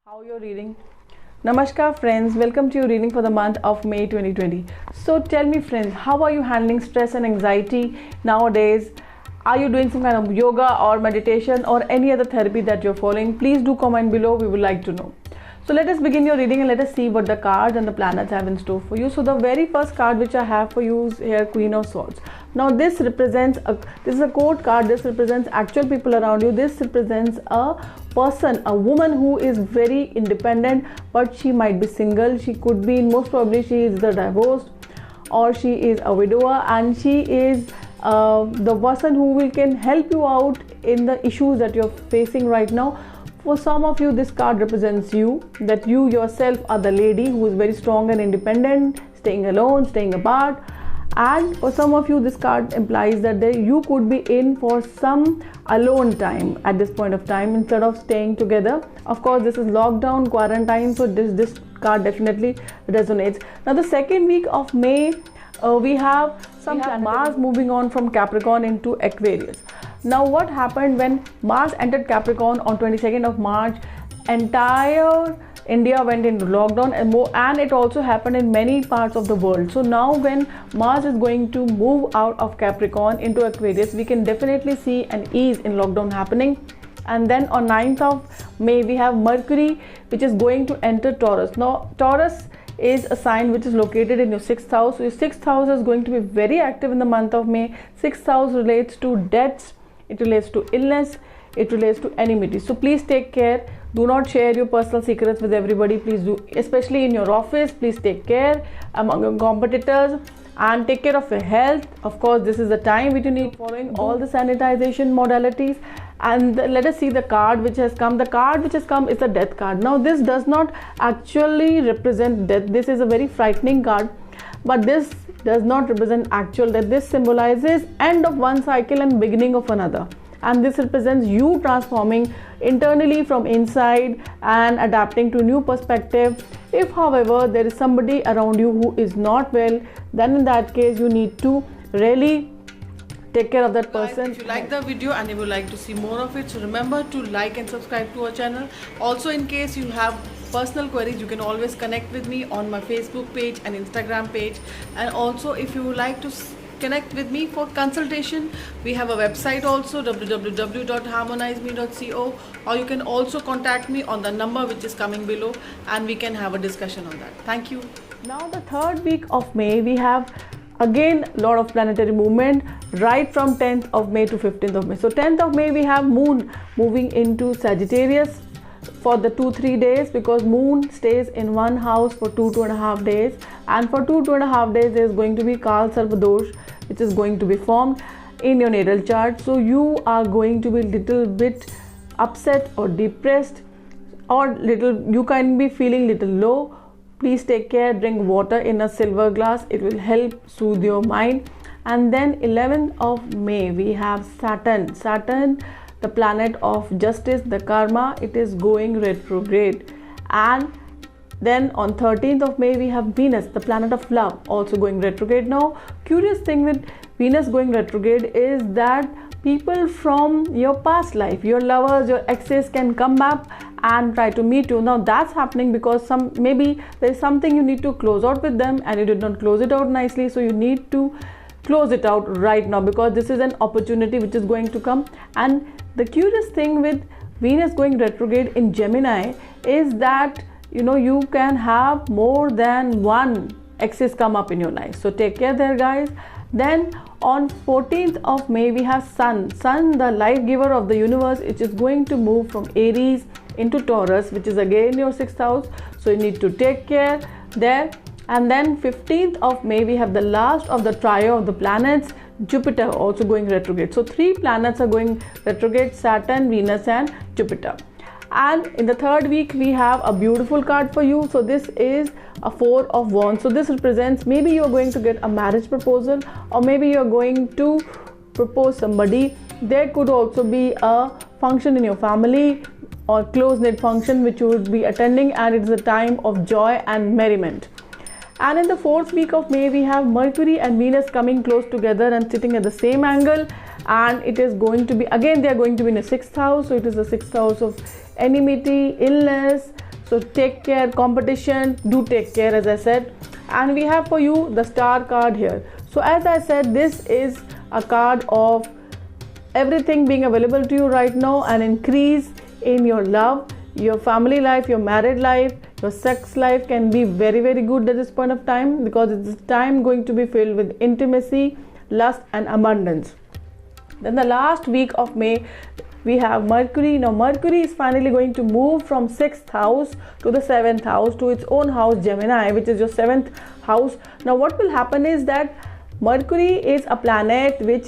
How you're reading? Namaskar friends, welcome to your reading for the month of May 2020. So tell me friends, how are you handling stress and anxiety nowadays? Are you doing some kind of yoga or meditation or any other therapy that you're following? Please do comment below, we would like to know. So let us begin your reading and let us see what the cards and the planets have in store for you. So the very first card which I have for you is here, Queen of Swords. Now this represents this is a court card. This represents actual people around you. This represents a person, a woman who is very independent, but she might be single. She could be, most probably she is either divorced or she is a widower, and she is the person who can help you out in the issues that you're facing right now. For some of you, this card represents you, that you yourself are the lady who is very strong and independent, staying alone, staying apart. And for some of you, this card implies that you could be in for some alone time at this point of time instead of staying together. Of course, this is lockdown, quarantine, so this card definitely resonates. Now, the second week of May, we have Mars moving on from Capricorn into Aquarius. Now, what happened when Mars entered Capricorn on 22nd of March? Entire India went into lockdown, and it also happened in many parts of the world. So now when Mars is going to move out of Capricorn into Aquarius, we can definitely see an ease in lockdown happening. And then on 9th of May, we have Mercury, which is going to enter Taurus. Now, Taurus is a sign which is located in your 6th house. So your 6th house is going to be very active in the month of May. 6th house relates to debts, it relates to illness, it relates to enmity. So please take care. Do not share your personal secrets with everybody. Please do, especially in your office. Please take care among your competitors and take care of your health. Of course, this is the time which you need following all the sanitization modalities. And let us see the card which has come. The card which has come is the Death card. Now, this does not actually represent death. This is a very frightening card, but this does not represent actual death. This symbolizes end of one cycle and beginning of another. And this represents you transforming internally from inside and adapting to new perspective. If, however, there is somebody around you who is not well, then in that case you need to really take care of that person. If you like the video and you would like to see more of it, so remember to like and subscribe to our channel. Also, in case you have personal queries, you can always connect with me on my Facebook page and Instagram page. And also, if you would like to connect with me for consultation, we have a website also, www.harmonizeme.co, or you can also contact me on the number which is coming below and we can have a discussion on that. Thank you. Now, the third week of May, we have again a lot of planetary movement right from 10th of May to 15th of May. So 10th of May, we have Moon moving into Sagittarius for the 2-3 days, because Moon stays in one house for 2.5 days, and for 2.5 days there is going to be Kal Sarvadosh which is going to be formed in your natal chart. So you are going to be little bit upset or depressed, or you can be feeling little low. Please take care. Drink water in a silver glass. It will help soothe your mind. And then 11th of May, we have Saturn, the planet of justice, the karma. It is going retrograde. And then on 13th of May, we have Venus, the planet of love, also going retrograde. Now, curious thing with Venus going retrograde is that people from your past life, your lovers, your exes, can come back and try to meet you. Now, that's happening because maybe there is something you need to close out with them and you did not close it out nicely. So you need to close it out right now, because this is an opportunity which is going to come. And the curious thing with Venus going retrograde in Gemini is that you can have more than one exes come up in your life. So take care there, guys. Then on 14th of May, we have Sun, the life giver of the universe. It is going to move from Aries into Taurus, which is again your 6th house. So you need to take care there. And then 15th of May, we have the last of the trio of the planets, Jupiter, also going retrograde. So 3 planets are going retrograde: Saturn, Venus and Jupiter. And in the third week, we have a beautiful card for you. So this is a 4 of Wands. So this represents maybe you are going to get a marriage proposal, or maybe you are going to propose somebody. There could also be a function in your family or close-knit function which you would be attending, and it is a time of joy and merriment. And in the 4th week of May, we have Mercury and Venus coming close together and sitting at the same angle, and it is going to be, again they are going to be in the 6th house. So it is the 6th house of enmity, illness, So take care. Competition, do take care, as I said. And we have for you the star card here. So as I said, this is a card of everything being available to you right now, an increase in your love, your family life, your married life, your sex life can be very, very good at this point of time, because it's time going to be filled with intimacy, lust and abundance. Then the last week of May, we have Mercury. Now Mercury is finally going to move from 6th house to the 7th house, to its own house Gemini, which is your 7th house. Now what will happen is that Mercury is a planet which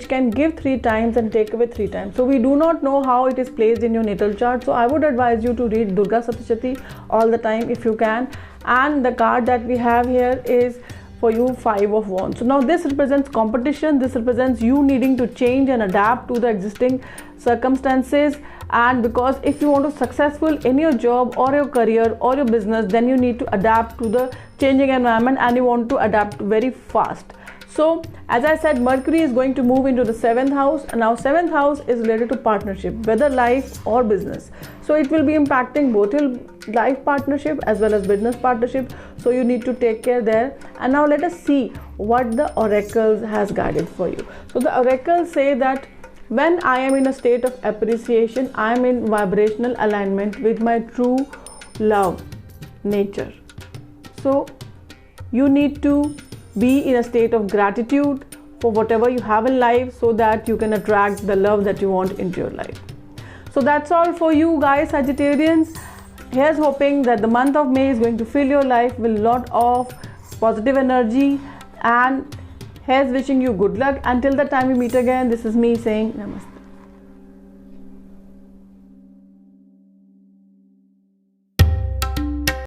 can give 3 times and take away 3 times. So we do not know how it is placed in your natal chart. So I would advise you to read Durga Saptashati all the time if you can. And the card that we have here is for you 5 of Wands. So now this represents competition. This represents you needing to change and adapt to the existing circumstances. And because if you want to be successful in your job or your career or your business, then you need to adapt to the changing environment, and you want to adapt very fast. So as I said, Mercury is going to move into the 7th house, and now 7th house is related to partnership, whether life or business. So it will be impacting both your life partnership as well as business partnership. So you need to take care there. And now let us see what the oracles has guided for you. So the oracles say that when I am in a state of appreciation, I am in vibrational alignment with my true love nature. So you need to be in a state of gratitude for whatever you have in life, so that you can attract the love that you want into your life. So that's all for you guys, Sagittarians. Here's hoping that the month of May is going to fill your life with a lot of positive energy, and here's wishing you good luck. Until the time we meet again, this is me saying namaste.